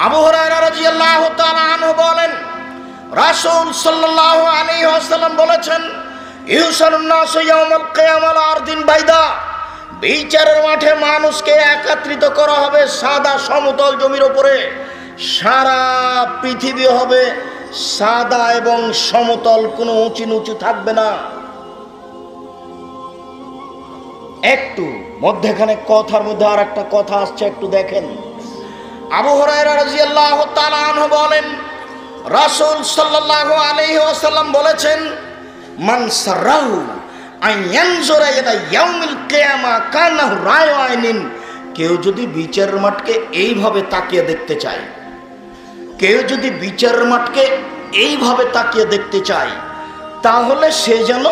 আবু হুরায়রা রাদিয়াল্লাহু তাআলা আনহু বলেন, রাসূল সাল্লাল্লাহু আলাইহি ওয়াসাল্লাম বলেছেন, ইউসারুন নাস ইয়াউমাল কিয়ামাল আরদিন বাইদা, বিচারের মাঠে মানুষকে একত্রিত করা হবে সাদা সমতল জমির উপরে। সারা পৃথিবী হবে সাদা এবং সমতল, কোনো উঁচু নিচু থাকবে না। একটু মধ্যখানে কথার মধ্যে আর একটা কথা আসছে, একটু দেখেন। আবু হুরায়রা রাদিয়াল্লাহু তাআলা আনহু বলেন, রাসূল সাল্লাল্লাহু আলাইহি ওয়াসাল্লাম বলেছেন, মান সারাহু আন ইয়ানজুরা ইলা ইয়াউমিল কিয়ামা কানাহু রায়ু আইনিন, কেউ যদি বিচারের মাঠকে এইভাবে তাকিয়ে দেখতে চায়, কেউ যদি বিচারের মাঠকে এইভাবে তাকিয়ে দেখতে চায়, তাহলে সে যেন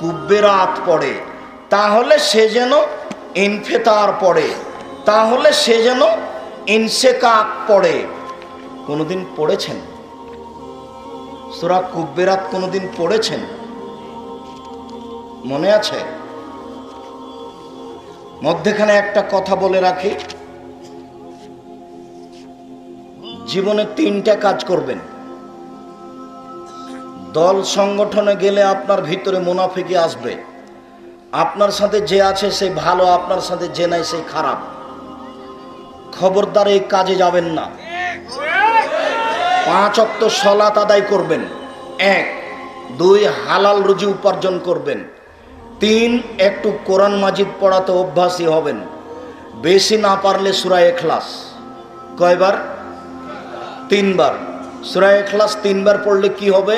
কুব্বেরাত পড়ে, তাহলে সে যেন ইনফিতার পড়ে, তাহলে সে যেন ইনসিকাক পড়ে। কোনোদিন পড়েছেন সূরা কুব্বেরাত? কোনোদিন পড়েছেন? মনে আছে? মধ্যখানে একটা কথা বলে রাখি, জীবনে 3টা কাজ করবেন। দল সংগঠনে গেলে আপনার ভিতরে মুনাফিকি আসবে, আপনার সাথে যে আছে সে ভালো, আপনার সাথে যে নাই সে খারাপ। খবরদার এই কাজে যাবেন না। 5 ওয়াক্ত সালাত আদায় করবেন, 1, 2 হালাল রুজি উপার্জন করবেন, 3 একটু কোরআন মাজিদ পড়াতে অভ্যাসী হবেন। বেশি না পারলে সূরা ইখলাস কয়বার? 3 বার। সূরা ইখলাস 3 বার পড়লে কি হবে?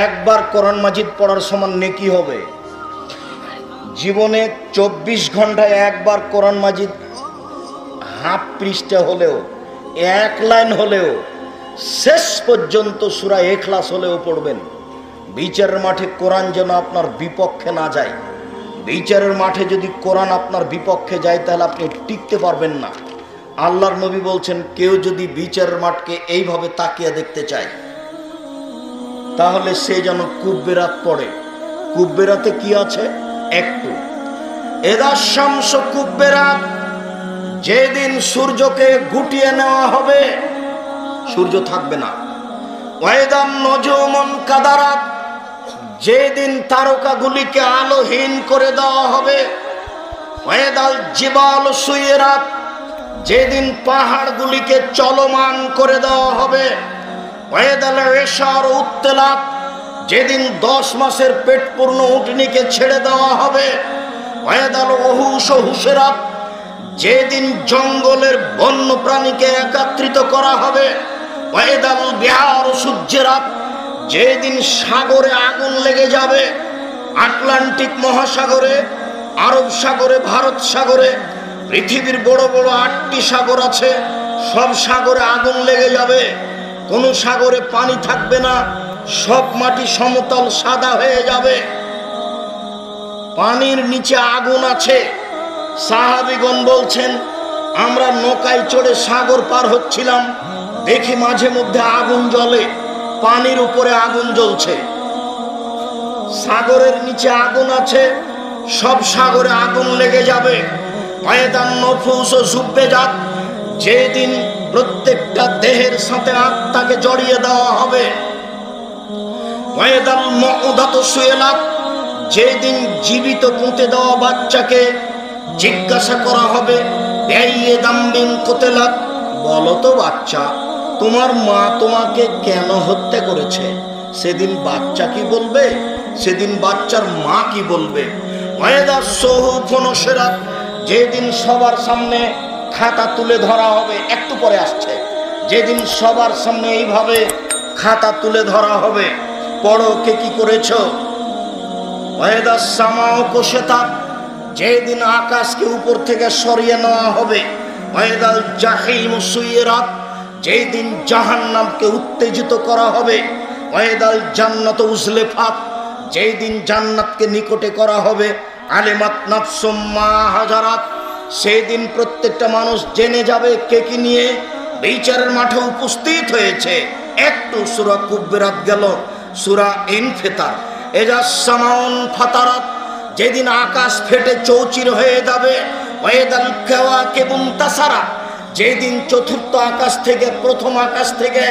1 বার কোরআন মাজিদ পড়ার সমান নেকি হবে। জীবনে 24 ঘন্টায় 1 বার কোরআন মাজিদ হাফ পৃষ্ঠা হলেও, 1 লাইন হলেও, শেষ পর্যন্ত সূরা ইখলাস হলেও পড়বেন। বিচারের মাঠে কোরআন যেন আপনার বিপক্ষে না যায়। বিচারের মাঠে যদি কোরআন আপনার বিপক্ষে যায় তাহলে আপনি টিকতে পারবেন না। আল্লাহর নবী বলছেন, কেউ যদি বিচারের মাঠকে এইভাবে তাকিয়ে দেখতে চায় তাহলে সে যেন কুব্বেরাত পড়ে। কুব্বেরাতে কি আছে? একটু এদা শামস কুব্বেরাত, যেদিন সূর্যকে গুটিয়ে নেওয়া হবে, সূর্য থাকবে না। ওয়াইদান নজুমুন কাদারাত, যেদিন তারকাগুলিকে আলোহীন করে দেওয়া হবে। ওয়াইদাল জিবাল সুইরাত, যেদিন পাহাড়গুলিকে চলমান করে দেওয়া হবে। ওয়াইদাল ইশার উত্তেলাত, যেদিন 10 মাসের পেট পূর্ণ উটনিকে ছেড়ে দেওয়া হবে। ওয়াইদাল ওহুশ হুশরাত, যেদিন জঙ্গলের বন্য প্রাণীকে একত্রিত করা হবে। ওয়াইদাল বিহার সুজ্জিরাত, যেদিন সাগরে আগুন লেগে যাবে। আটলান্টিক মহাসাগরে, আরব সাগরে, ভারত সাগরে, পৃথিবীর বড় বড় 8টি সাগর আছে, সব সাগরে আগুন লেগে যাবে। কোনো সাগরে পানি থাকবে না, সব মাটি সমতল সাদা হয়ে যাবে। পানির নিচে আগুন আছে। সাহাবীগণ বলছেন, আমরা নৌকায় চড়ে সাগর পার হচ্ছিলাম, দেখি মাঝে মধ্যে আগুন জ্বলে, পানির উপরে আগুন জ্বলছে। সাগরের নিচে আগুন আছে, সব সাগরে আগুন লেগে যাবে। ওয়াইদান নফুস সুব্বেজাত, যেদিন প্রত্যেকটা দেহের সাথে আত্মাকে জড়িয়ে দেওয়া হবে। ওয়াইদাল মুউদাতু সুইলাত, যেদিন জীবিত পুঁতে দেওয়া বাচ্চাকে জিজ্ঞাসা করা হবে, আইয়ে দামবিন কুতিলাত, বলো তো বাচ্চা, তোমার মা তোমাকে কেন হত্যা করেছে? সেদিন বাচ্চা কি বলবে? সেদিন বাচ্চার মা কি বলবে? ওয়াইদাস সুহুফু নুশিরাত, যেদিন সবার সামনে খাতা তুলে ধরা হবে। একটু পরে আসছে, যেদিন সবার সামনে এইভাবে খাতা তুলে ধরা হবে, পড়ো কে কি করেছো। ওয়াইদাস সামাউ কুশিতাত, যেদিন আকাশকে উপর থেকে সরিয়ে নেওয়া হবে। ওয়াইদাল জাহিম সুইরাত, যেদিন জাহান্নামকে উত্তেজিত করা হবে। ওয়াইদাল জান্নাত উজলিফাত, যেদিন জান্নাতকে নিকটে করা হবে। আলিমাত নাফসুম মা হাজারাত, সেদিন প্রত্যেকটা মানুষ জেনে যাবে কে কি নিয়ে বিচারের মাঠে উপস্থিত হয়েছে। একটু সূরা কুব্বেরাত গেল, সূরা ইনফিতার। এজা সামাউন ফাতারাত, যেদিন আকাশ ফেটে চৌচির হয়ে যাবে। ওয়াইদাল কাওয়াকিবুন তাসারাত, যেদিন চতুর্থ আকাশ থেকে প্রথম আকাশ থেকে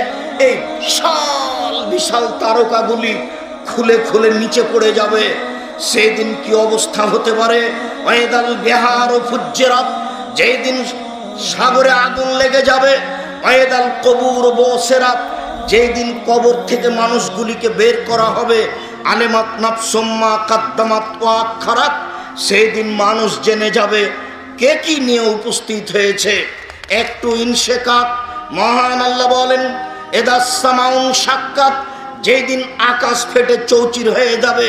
এই বিশাল বিশাল তারকাগুলি খুলে খুলে নিচে পড়ে যাবে, সেদিন কি অবস্থা হতে পারে? ওয়াইদাল বিহারু ফুজ্জিরাত, যেদিন সাগরে আগুন লেগে যাবে। ওয়াইদাল কবুর বুসিরাত, যেদিন কবর থেকে মানুষগুলিকে বের করা হবে। আলিমাত নাফসুম মা কাদ্দামাত ওয়া আখারাত, সেদিন মানুষ জেনে যাবে কে কি নিয়ে উপস্থিত হয়েছে। একটু ইনশিকাক, মহান আল্লাহ বলেন ইদাস সামাউন শাক্কাত, যেদিন আকাশ ফেটে চৌচির হয়ে যাবে।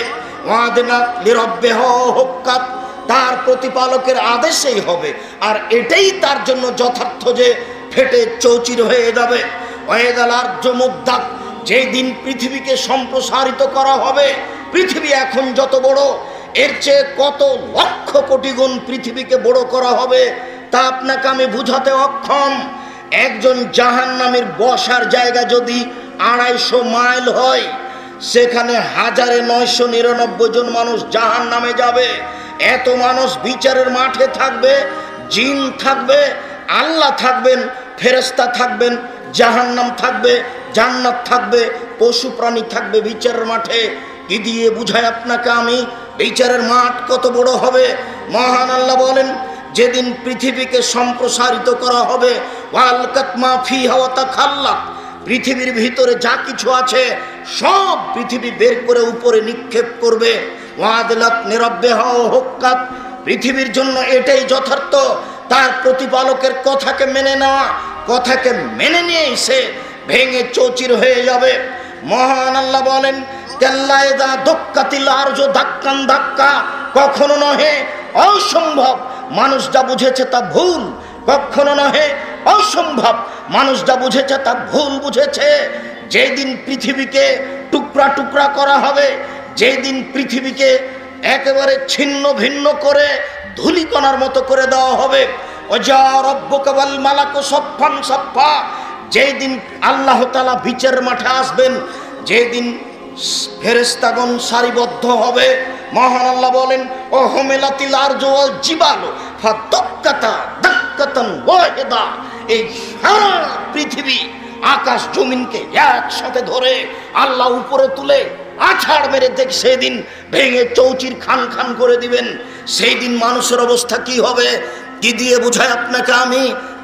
ওয়াদিনাত লিরাব্বিহা হুক্কাত, তার প্রতিপালকের আদেশেই হবে, আর এটাই তার জন্য যথার্থ যে ফেটে চৌচির হয়ে যাবে। ওয়াইদাল আরজু মুদ্দাত, যেদিন পৃথিবীকে সম্প্রসারিত করা হবে। পৃথিবী এখন যত বড়, এর চেয়ে কত লক্ষ কোটি গুণ পৃথিবীকে বড় করা হবে তা আপনাকে আমি বুঝাতে অক্ষম। একজন জাহান্নামীর বসার জায়গা যদি 250 মাইল হয়, সেখানে 1999 জন মানুষ জাহান্নামে যাবে। এত মানুষ বিচারের মাঠে থাকবে, জিন থাকবে, আল্লাহ থাকবেন, ফেরেশতা থাকবেন, জাহান্নাম থাকবে, জান্নাত থাকবে, পশু প্রাণী থাকবে বিচারের মাঠে। কি দিয়ে বুঝায় আপনাকে আমি বিচারের মাঠ কত বড় হবে? মহান আল্লাহ বলেন যেদিন পৃথিবীকে সম্প্রসারিত করা হবে, ওয়ালকাত মা ফিহা ওয়া তাখাল্লাত, পৃথিবীর ভিতরে যা কিছু আছে সব পৃথিবী বের করে উপরে নিক্ষেপ করবে। ওয়াদিলাত লিরাব্বিহা হুক্কাত, পৃথিবীর জন্য এটাই যথার্থ, তার প্রতিপালকের কথাকে মেনে নেওয়া। কথাকে মেনে নিয়ে এসে ভেঙে চৌচির হয়ে যাবে। মহান আল্লাহ বলেন কাল্লা ইযা দুক্কাতিল আরজু দাক্কান দাক্কা, কখনো নহে, অসম্ভব। মানুষ যা বুঝেছে তা ভুল, কখনো নহে, অসম্ভব। মানুষ যা বুঝেছে তা ভুল বুঝেছে। যেদিন পৃথিবীকে টুকরা টুকরা করা হবে, যেদিন পৃথিবীকে একেবারে ছিন্ন ভিন্ন করে ধূলিকণার মতো করে দেওয়া হবে। ওয়া রাব্বুকা ওয়াল মালাকু সাফফান সাফফা, যেদিন আল্লাহ তাআলা বিচারের মাঠে আসবেন, যেদিন ফেরেশতাগণ সারিবদ্ধ হবে। মহান আল্লাহ বলেন ও হুমিলাতিল আরজু ওয়াল জিবালু ফাদাক্কাতা দাক্কাতান ওয়াহিদা, এই সারা পৃথিবী আকাশ জমিনকে একসাথে ধরে আল্লাহ উপরে তুলে আছাড় মেরে সেদিন ভেঙে চৌচির খান খান করে দিবেন। সেই দিন মানুষের অবস্থা কি হবে? কি দিয়ে বুঝায় আপনাকে আমি?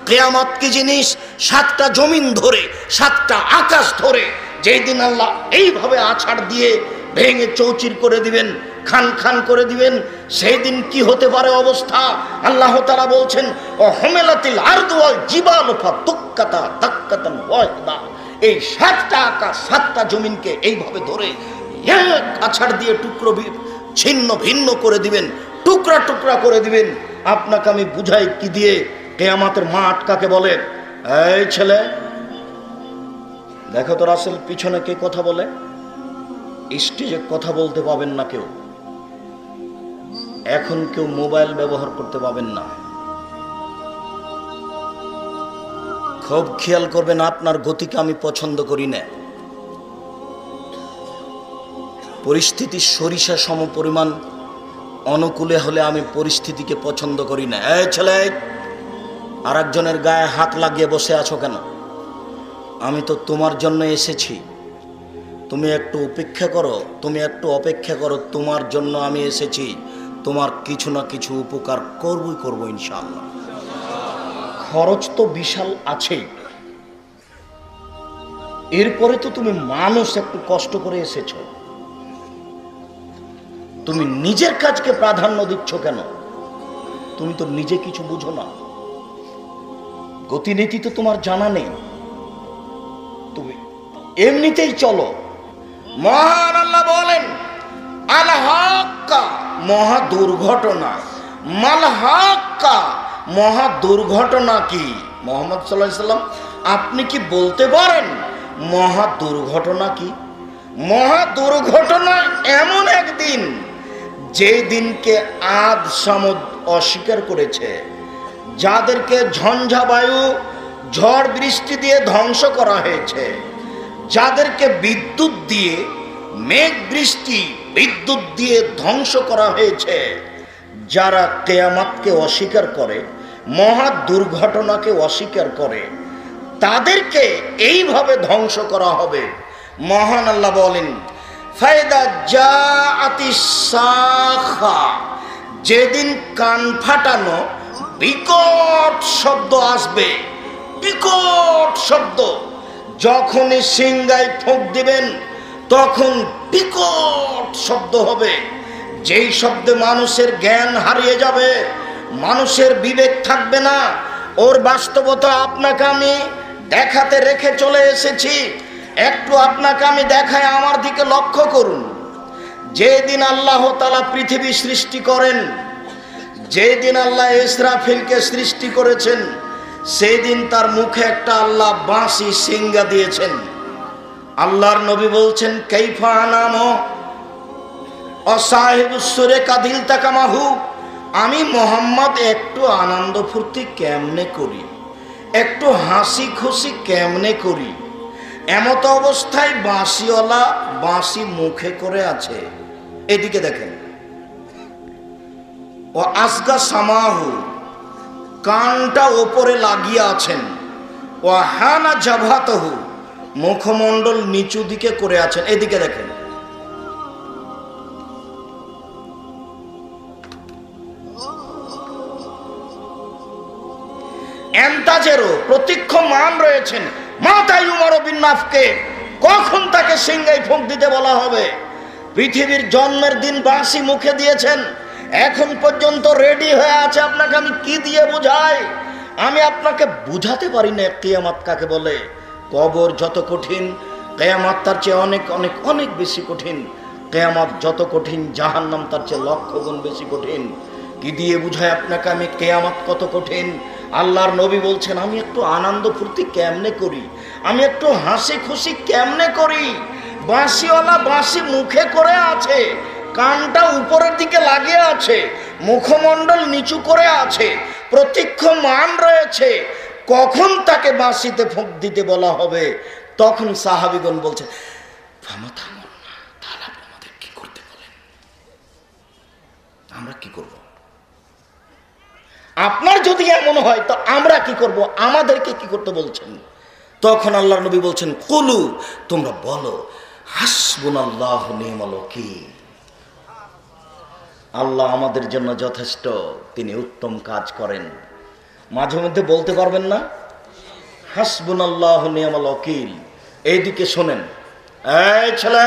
কিয়ামত কি জিনিস? 7টা জমিন ধরে, 7টা আকাশ ধরে যেই দিন আল্লাহ এইভাবে আছাড় দিয়ে ভেঙে চৌচির করে দিবেন, খান খান করে দিবেন, সেই দিন কি হতে পারে অবস্থা? আল্লাহ তাআলা বলছেন ও হুমিলাতিল আরদু ওয়াল জিবালু ফাদাক্কাতা দাক্কাতান ওয়াহিদা, এই 7টা আকাশ 7টা জমিনকে এইভাবে ধরে এক আছাড় দিয়ে টুকরো ছিন্ন ভিন্ন করে দিবেন, টুকরা টুকরা করে দিবেন। আপনাকে আমি বুঝাই কি দিয়ে কিয়ামতের মাঠ কাকে বলে। এই ছেলে দেখো তো রাসেল পিছনে কে কথা বলে, স্টেজে কথা বলতে পাবেন না কেউ, এখন কেউ মোবাইল ব্যবহার করতে পাবেন না। খুব খেয়াল করবেন, আপনার গতিকে আমি পছন্দ করি না। পরিস্থিতি সরিষা সম পরিমাণ অনুকূলে হলে আমি পরিস্থিতিকে পছন্দ করি না। এই ছেলে, আর একজনের গায়ে হাত লাগিয়ে বসে আছো কেন? আমি তো তোমার জন্য এসেছি, তুমি একটু অপেক্ষা করো, তুমি একটু অপেক্ষা করো, তোমার জন্য আমি এসেছি, তোমার কিছু না কিছু উপকার করবই করবো ইনশাআল্লাহ। খরচ তো বিশাল আছেই, এরপরে তো তুমি মানুষ একটু কষ্ট করে এসেছো, তুমি নিজের কাজকে প্রাধান্য দিচ্ছ কেন? তুমি তো নিজে কিছু বুঝো না, গতিনীতি তো তোমার জানা নেই, তুমি এমনিতেই চলো। মহান আল্লাহ বলেন আল হাক্কা, মহা দুর্ঘটনা। মাল হাক্কা, মহা দুর্ঘটনা কি? মুহাম্মদ সাল্লাল্লাহু আলাইহি সাল্লাম আপনি কি বলতে পারেন মহা দুর্ঘটনা কি? মহা দুর্ঘটনা এমন একদিন যে দিনকে আদ সামুদ অস্বীকার করেছে, যাদেরকে ঝঞ্ঝা বায়ু ঝড় বৃষ্টি দিয়ে ধ্বংস করা হয়েছে, যাদেরকে বিদ্যুৎ দিয়ে মেঘ বৃষ্টি বিদ্যুৎ দিয়ে ধ্বংস করা হয়েছে, যারা কিয়ামতকে অস্বীকার করে, মহা দুর্ঘটনাকে অস্বীকার করে, তাদেরকে এইভাবে ধ্বংস করা হবে। মহান আল্লাহ বলেন, ফায়দা জাআতিস সাখা, যেদিন কান ফাটানো বিকট শব্দ আসবে, বিকট শব্দ। যখনই সিংহায় ফোঁক দিবেন তখন বিকট শব্দ হবে, যেই শব্দে মানুষের জ্ঞান হারিয়ে যাবে, মানুষের বিবেক থাকবে না। ওর বাস্তবতা আপনাকে আমি দেখাতে রেখে চলে এসেছি, একটু আপনাকে আমি দেখাই, আমার দিকে লক্ষ্য করুন। যেদিন আল্লাহ তাআলা পৃথিবী সৃষ্টি করেন, যেদিন আল্লাহ ইসরাফিলকে সৃষ্টি করেছেন, সেদিন তার মুখে একটা আল্লাহ বাঁশি সিংহা দিয়েছেন। আল্লাহর নবী বলছেন, কাইফা আনামো অসাহিবুস সুরে কাদিল তাকামাহু, আমি মোহাম্মদ একটু আনন্দ ফুর্তি কেমনে করি, একটু হাসি খুশি কেমনে করি, এমত অবস্থায় বাঁশিওয়ালা বাঁশি মুখে করে আছে। এদিকে দেখেন, ও আসগা সামাহু, কানটা ওপরে লাগিয়ে আছেন, ও হানা জাভাতহু, মুখমণ্ডল নিচু দিকে করে আছেন। এদিকে দেখেন, এন্তাজেরও প্রতীক্ষমান রয়েছেন মাতাই উমর বিন নাফকে, কখন তাকে সিংহায় ফোঁক দিতে বলা হবে। পৃথিবীর জন্মের দিন বাঁশি মুখে দিয়েছেন, এখন পর্যন্ত রেডি হয়ে আছে। আপনাকে আমি কি দিয়ে বুঝাই? আমি আপনাকে বুঝাতে পারি না কিয়ামত কাকে বলে। কবর যত কঠিন, কিয়ামত তার চেয়ে অনেক অনেক অনেক বেশি কঠিন। কিয়ামত যত কঠিন, জাহান্নাম তার চেয়ে লক্ষ গুণ বেশি কঠিন। কি দিয়ে বুঝাই আপনাকে আমি কিয়ামত কত কঠিন? আল্লাহর নবী বলছেন, আমি একটু আনন্দ ফুর্তি কেমনে করি, আমি একটু হাসি খুশি কেমনে করি। বাঁশিওয়ালা বাঁশি মুখে করে আছে, কানটা উপরের দিকে লাগিয়ে আছে, মুখমণ্ডল নিচু করে আছে, প্রতীক্ষমান রয়েছে কখন তাকে বাঁশিতে ফোঁক দিতে বলা হবে। তখন সাহাবীগণ বলছে, থামো থামো না, তাহলে আপনি আমাদের কি করতে বলেন? আমরা কি করব? আপনার যদি এমন হয় তো আমরা কি করব? আমাদেরকে কি করতে বলছেন? তখন আল্লাহর নবী বলছেন, কুলু, তোমরা বলো, হাসবুনাল্লাহু নি'মাল ওয়াকিল, আল্লাহ আমাদের জন্য যথেষ্ট, তিনি উত্তম কাজ করেন। মাঝে মধ্যে বলতে পারবেন না, হাসবুনাল্লাহু নি'মাল ওয়াকিল? এইদিকে শোনেন, এই ছেলে,